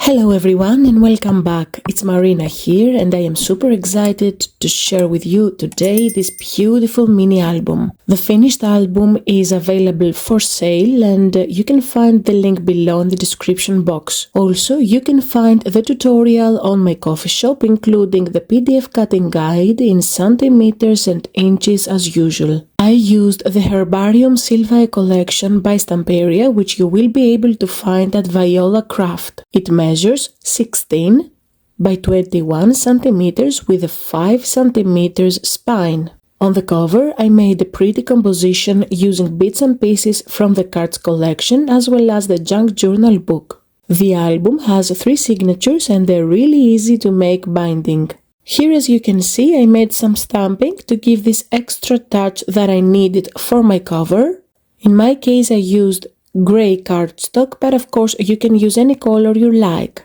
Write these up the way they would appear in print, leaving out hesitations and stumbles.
Hello everyone and welcome back. It's Marina here and I am super excited to share with you today this beautiful mini album. The finished album is available for sale and you can find the link below in the description box. Also, you can find the tutorial on my coffee shop, including the PDF cutting guide in centimeters and inches as usual. I used the Herbarium Silvae collection by Stamperia, which you will be able to find at Viola Craft. It measures 16 by 21 centimeters with a 5 centimeters spine. On the cover, I made a pretty composition using bits and pieces from the cards collection as well as the junk journal book. The album has 3 signatures and they're really easy to make binding. Here, as you can see, I made some stamping to give this extra touch that I needed for my cover. In my case, I used grey cardstock, but of course you can use any color you like.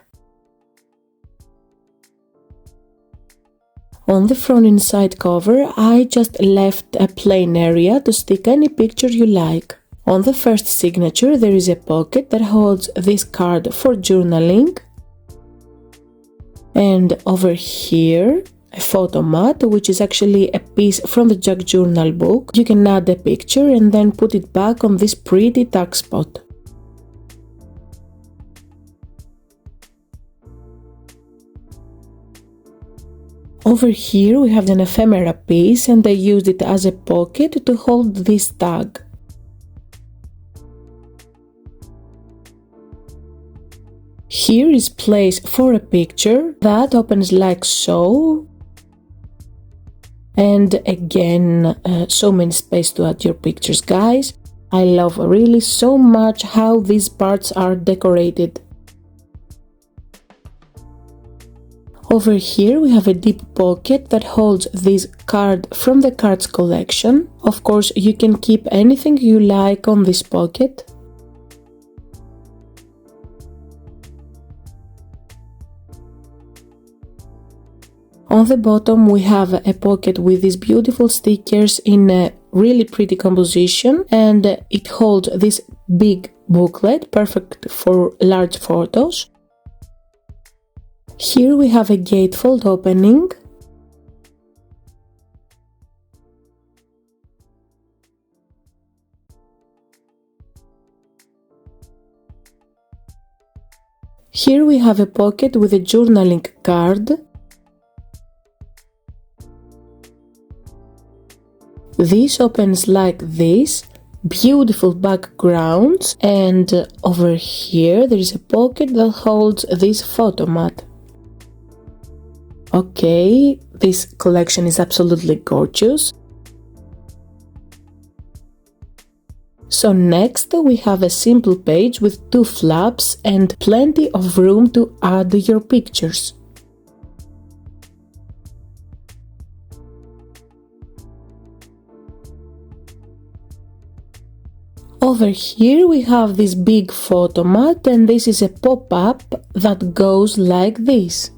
On the front inside cover, I just left a plain area to stick any picture you like. On the first signature, there is a pocket that holds this card for journaling. And over here, a photo mat, which is actually a piece from the junk journal book. You can add a picture and then put it back on this pretty tuck spot. Over here we have an ephemera piece and I used it as a pocket to hold this tag. Here is place for a picture that opens like so. And again, so many space to add your pictures, guys. I love really so much how these parts are decorated. Over here we have a deep pocket that holds this card from the cards collection. Of course, you can keep anything you like on this pocket. On the bottom we have a pocket with these beautiful stickers in a really pretty composition, and it holds this big booklet, perfect for large photos. Here we have a gatefold opening. Here we have a pocket with a journaling card. This opens like this, beautiful backgrounds, and over here there is a pocket that holds this photo mat. Okay, this collection is absolutely gorgeous. So next we have a simple page with 2 flaps and plenty of room to add your pictures. Over here we have this big photo mat and this is a pop-up that goes like this.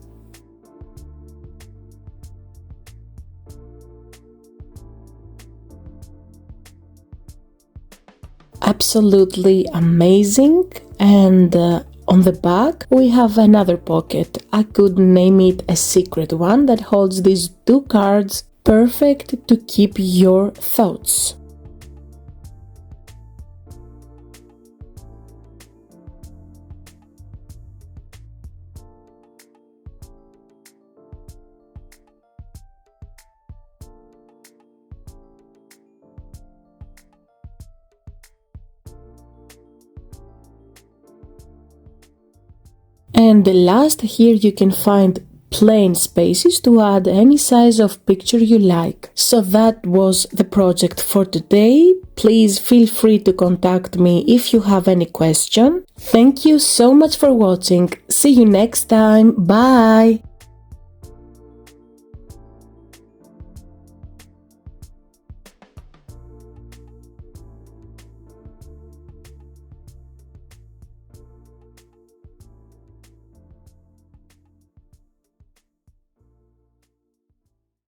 Absolutely amazing. And on the back we have another pocket. I could name it a secret one that holds these 2 cards, perfect to keep your thoughts. And the last, here you can find plain spaces to add any size of picture you like. So that was the project for today. Please feel free to contact me if you have any question. Thank you so much for watching. See you next time. Bye!